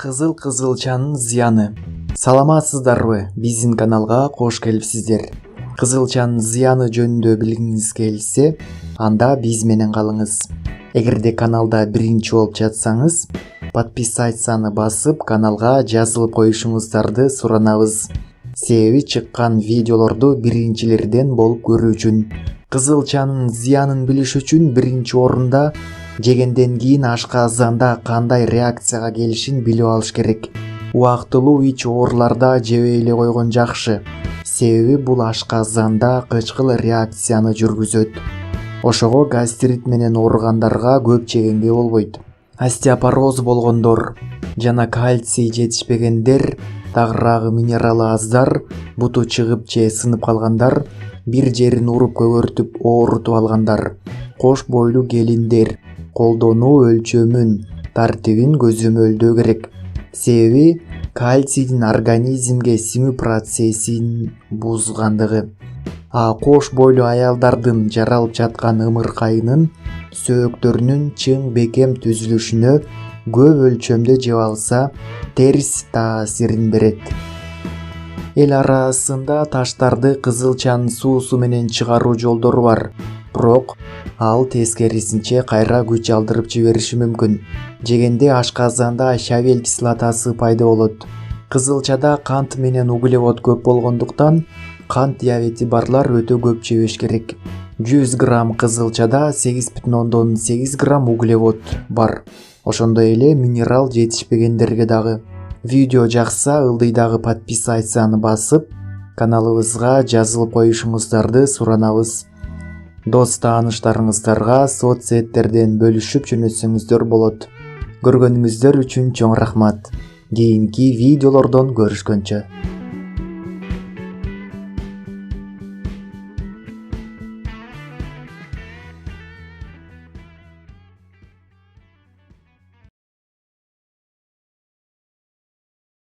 Кызылчанын зыяны. Саламатсыздарбы? Биздин каналга кош келипсиздер. Кызылчанын зыяны жөнүндө билгиңиз келсе, анда биз менен калыңыз. Эгерде каналда биринчи болуп жатсаңыз, подписаться басып, каналга жазылып коюшуңуздарды суранабыз. Себеби чыккан видеолорду биринчилерден болуп көрүү үчүн. Кызылчанын зыянын билиш үчүн биринчи орунда жегенден кийин ашказанда кандай реакцияга келишин билип алыш керек. Убактылуу ич ооруларда жебей эле койгон жакшы. Себеби бул ашказанда кычкыл реакцияны жүргүзөт. Ошого гастрит менен ооругандарга көп жегенге болбойт. Остеопороз болгондор жана кальций жетишпегендер, тагыраагы минералы аздар, буту чыгып же сынып калгандар, бир жерин уруп көгөртүп оорутуп алгандар, кош бойлуу келиндер колдонуу өлчөмүн, тартибин көзөмөлдөө керек. Себеби кальцийдин организмге сиңүү процессин бузгандыгы. Кош бойлуу аялдардын жаралып жаткан ымыркайынын сөөктөрүнүн чың бекем түзүлүшүнө көп өлчөмдө жеп алса, терс таасирин берет. Эл арасында таштарды кызылчанын суусу менен чыгаруу жолдору бар, бирок ал тескерисинче кайра күч алдырып жибериши мүмкүн. Жегенде ашказанда щавель кислотасы пайда болот. Кызылчада кант менен углевод көп болгондуктан кант диабети барлар өтө көп жебеш керек. 100 грамм кызылчада 8,8 грамм углевод бар. Ошондой эле минерал жетишпегендерге дагы. Видео жакса, ылдыйдагы подписаться басып, каналыбызга жазылып коюшуңуздарды суранабыз. Дос тааныштарыңыздарга соц сеттерден бөлүшүп жөнөтсөңүздөр болот. Көргөнүңүздөр үчүн чоң рахмат. Кийинки видеолордон көрүшкөнчө.